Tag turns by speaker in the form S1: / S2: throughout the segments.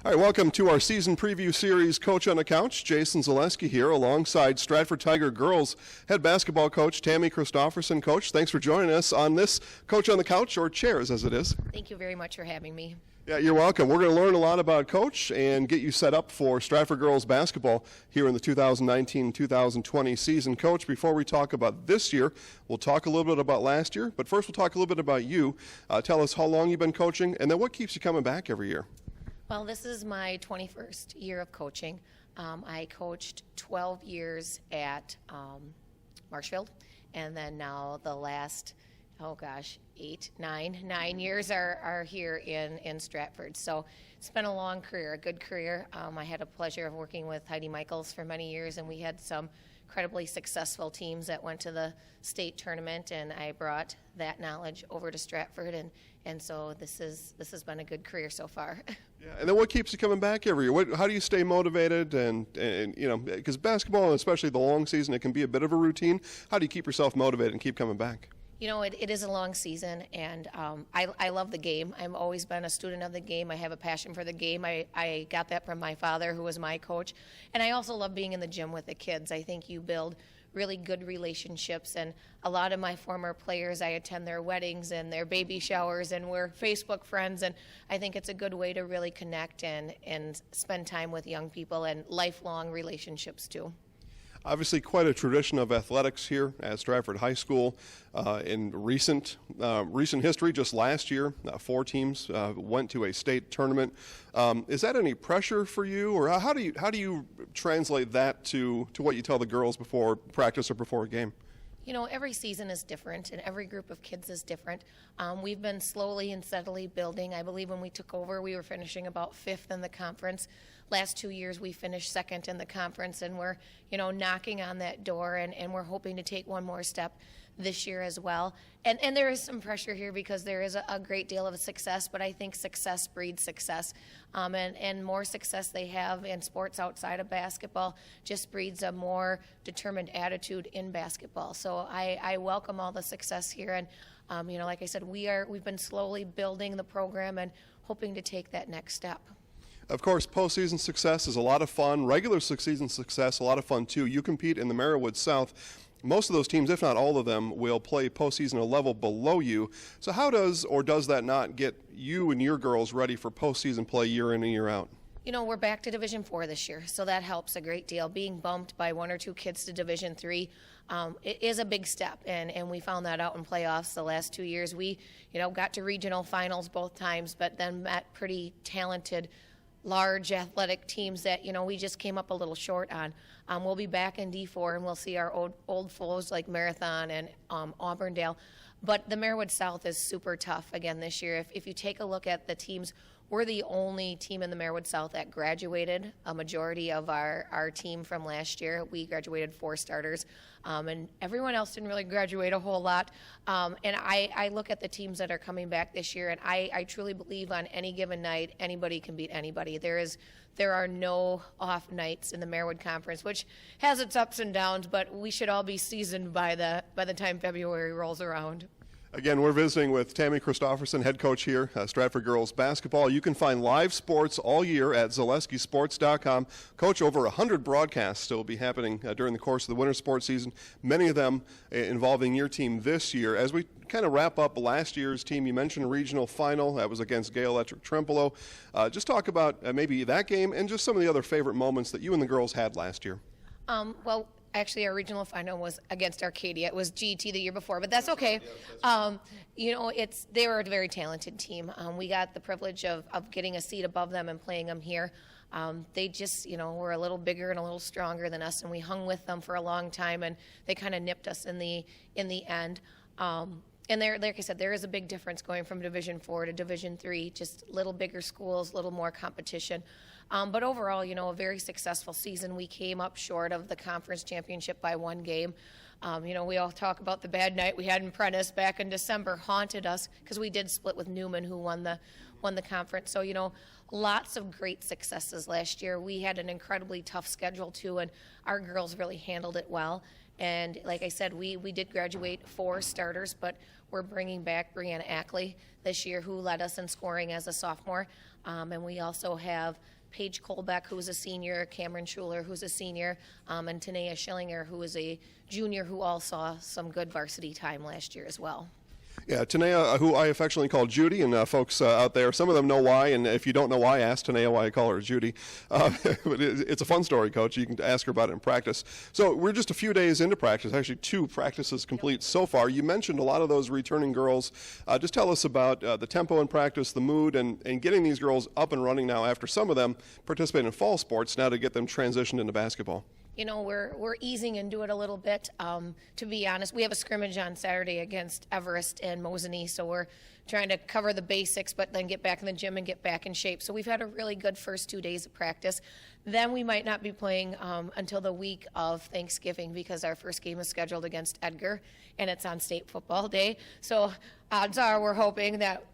S1: All right, welcome to our season preview series, Coach on the Couch. Jason Zaleski here alongside Stratford Tiger girls head basketball coach Tammie Christopherson. Coach, thanks for joining us on this Coach on the Couch, or Chairs as it is.
S2: Thank you very much for having me.
S1: Yeah, you're welcome. We're going to learn a lot about Coach and get you set up for Stratford girls basketball here in the 2019-2020 season. Coach, before we talk about this year, we'll talk a little bit about last year, but first we'll talk a little bit about you. Tell us how long you've been coaching and then what keeps you coming back every year.
S2: Well, this is my 21st year of coaching. I coached 12 years at Marshfield, and then now the last, 9 years are here in Stratford. So it's been a long career, a good career. I had a pleasure of working with Heidi Michaels for many years, and we had some incredibly successful teams that went to the state tournament, and I brought that knowledge over to Stratford, and so this has been a good career so far.
S1: Yeah, and then what keeps you coming back every year? How do you stay motivated? And you know, because basketball, and especially the long season, it can be a bit of a routine. How do you keep yourself motivated and keep coming back?
S2: You know, it is a long season, and I love the game. I've always been a student of the game. I have a passion for the game. I got that from my father, who was my coach. And I also love being in the gym with the kids. I think you build really good relationships, and a lot of my former players, I attend their weddings and their baby showers, and we're Facebook friends, and I think it's a good way to really connect and spend time with young people and lifelong relationships too.
S1: Obviously, quite a tradition of athletics here at Stratford High School. In recent history, just last year, 4 teams went to a state tournament. Is that any pressure for you, or how do you translate that to what you tell the girls before practice or before a game?
S2: You know, every season is different, and every group of kids is different. We've been slowly and steadily building. I believe when we took over, we were finishing about 5th in the conference. Last 2 years, we finished 2nd in the conference, and we're, knocking on that door, and we're hoping to take one more step this year as well. And there is some pressure here because there is a great deal of success, but I think success breeds success. And more success they have in sports outside of basketball just breeds a more determined attitude in basketball. So I welcome all the success here. And, like I said, we've been slowly building the program and hoping to take that next step.
S1: Of course, postseason success is a lot of fun. Regular season success, a lot of fun too. You compete in the Merriwood South. Most of those teams, if not all of them, will play postseason a level below you. So how does that not get you and your girls ready for postseason play year in and year out?
S2: You know, we're back to Division IV this year, so that helps a great deal. Being bumped by 1 or 2 kids to Division III it is a big step, and we found that out in playoffs the last 2 years. We, got to regional finals both times, but then met pretty talented, large athletic teams that, we just came up a little short on. We'll be back in D4, and we'll see our old foes like Marathon and Auburndale. But the Merriwood South is super tough again this year. If you take a look at the teams, we're the only team in the Merriwood South that graduated. A majority of our team from last year, we graduated 4 starters, and everyone else didn't really graduate a whole lot. And I look at the teams that are coming back this year, and I truly believe on any given night, anybody can beat anybody. There are no off nights in the Merriwood Conference, which has its ups and downs, but we should all be seasoned by the time February rolls around.
S1: Again, we're visiting with Tammie Christopherson, head coach here at Stratford Girls Basketball. You can find live sports all year at ZaleskiSports.com. Coach, over 100 broadcasts will be happening during the course of the winter sports season, many of them involving your team this year. As we kind of wrap up last year's team, you mentioned a regional final. That was against Gay Electric Trempealeau. Just talk about maybe that game and just some of the other favorite moments that you and the girls had last year.
S2: Well, actually, our regional final was against Arcadia. It was GT the year before, but that's okay. They were a very talented team. We got the privilege of getting a seat above them and playing them here. They just, were a little bigger and a little stronger than us, and we hung with them for a long time, and they kind of nipped us in the end. And there, like I said, there is a big difference going from Division IV to Division III, just a little bigger schools, a little more competition. But overall, a very successful season. We came up short of the conference championship by 1 game. We all talk about the bad night we had in Prentice back in December, haunted us because we did split with Newman, who won the conference. So, lots of great successes last year. We had an incredibly tough schedule too, and our girls really handled it well. And like I said, we did graduate 4 starters, but we're bringing back Brianna Ackley this year, who led us in scoring as a sophomore. And we also have Paige Colbeck, who is a senior, Cameron Schuler, who's a senior, and Tanea Schillinger, who is a junior, who all saw some good varsity time last year as well.
S1: Yeah, Tanea, who I affectionately call Judy, and folks out there, some of them know why, and if you don't know why, ask Tanea why I call her Judy. But it's a fun story, Coach. You can ask her about it in practice. So we're just a few days into practice, actually 2 practices complete so far. You mentioned a lot of those returning girls. Just tell us about the tempo in practice, the mood, and getting these girls up and running now after some of them participate in fall sports now to get them transitioned into basketball.
S2: You know, we're easing into it a little bit. To be honest, we have a scrimmage on Saturday against Everest and Mosinee, so we're trying to cover the basics, but then get back in the gym and get back in shape. So we've had a really good first 2 days of practice. Then we might not be playing until the week of Thanksgiving, because our first game is scheduled against Edgar, and it's on state football day. So odds are we're hoping that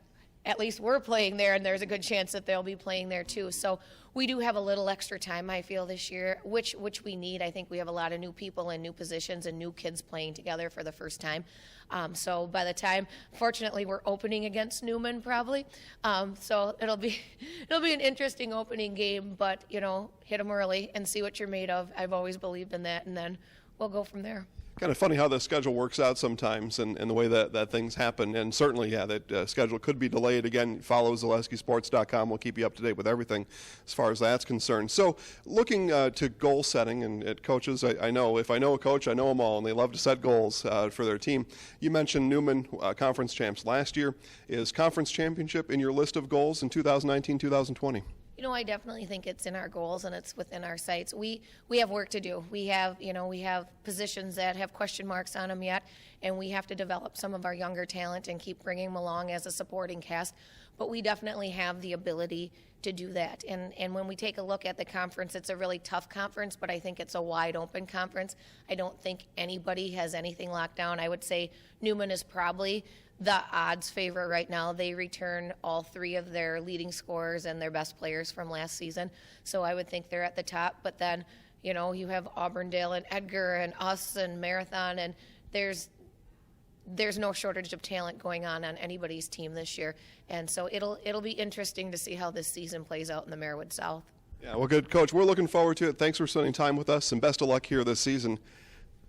S2: at least we're playing there, and there's a good chance that they'll be playing there too. So we do have a little extra time, I feel, this year, which we need. I think we have a lot of new people in new positions and new kids playing together for the first time. So by the time, fortunately, we're opening against Newman probably. So it'll be an interesting opening game, but you know, hit them early and see what you're made of. I've always believed in that, and then we'll go from there.
S1: Kind of funny how the schedule works out sometimes and the way that things happen. And certainly, yeah, that schedule could be delayed. Again, follow ZaleskiSports.com. We'll keep you up to date with everything as far as that's concerned. So looking to goal setting, and at coaches, I know if I know a coach, I know them all, and they love to set goals for their team. You mentioned Newman conference champs last year. Is conference championship in your list of goals in 2019-2020?
S2: You know, I definitely think it's in our goals and it's within our sights. We have work to do. We have positions that have question marks on them yet, and we have to develop some of our younger talent and keep bringing them along as a supporting cast. But we definitely have the ability to do that. And when we take a look at the conference, it's a really tough conference, but I think it's a wide open conference. I don't think anybody has anything locked down. I would say Newman is probably the odds favorite right now. They return all 3 of their leading scorers and their best players from last season. So I would think they're at the top. But then, you know, you have Auburndale and Edgar and us and Marathon, and there's no shortage of talent going on anybody's team this year. And so it'll be interesting to see how this season plays out in the Marewood South.
S1: Yeah, well, good, Coach. We're looking forward to it. Thanks for spending time with us, and best of luck here this season.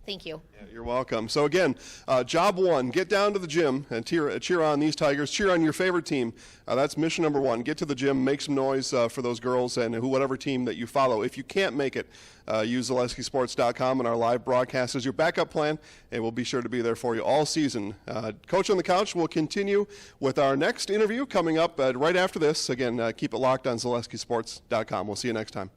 S2: Thank you.
S1: Yeah, you're welcome. So again, job 1, get down to the gym and cheer on these Tigers. Cheer on your favorite team. That's mission number 1. Get to the gym, make some noise for those girls and whatever team that you follow. If you can't make it, use ZaleskiSports.com and our live broadcast as your backup plan, and we'll be sure to be there for you all season. Coach on the Couch will continue with our next interview coming up right after this. Again, keep it locked on ZaleskiSports.com. We'll see you next time.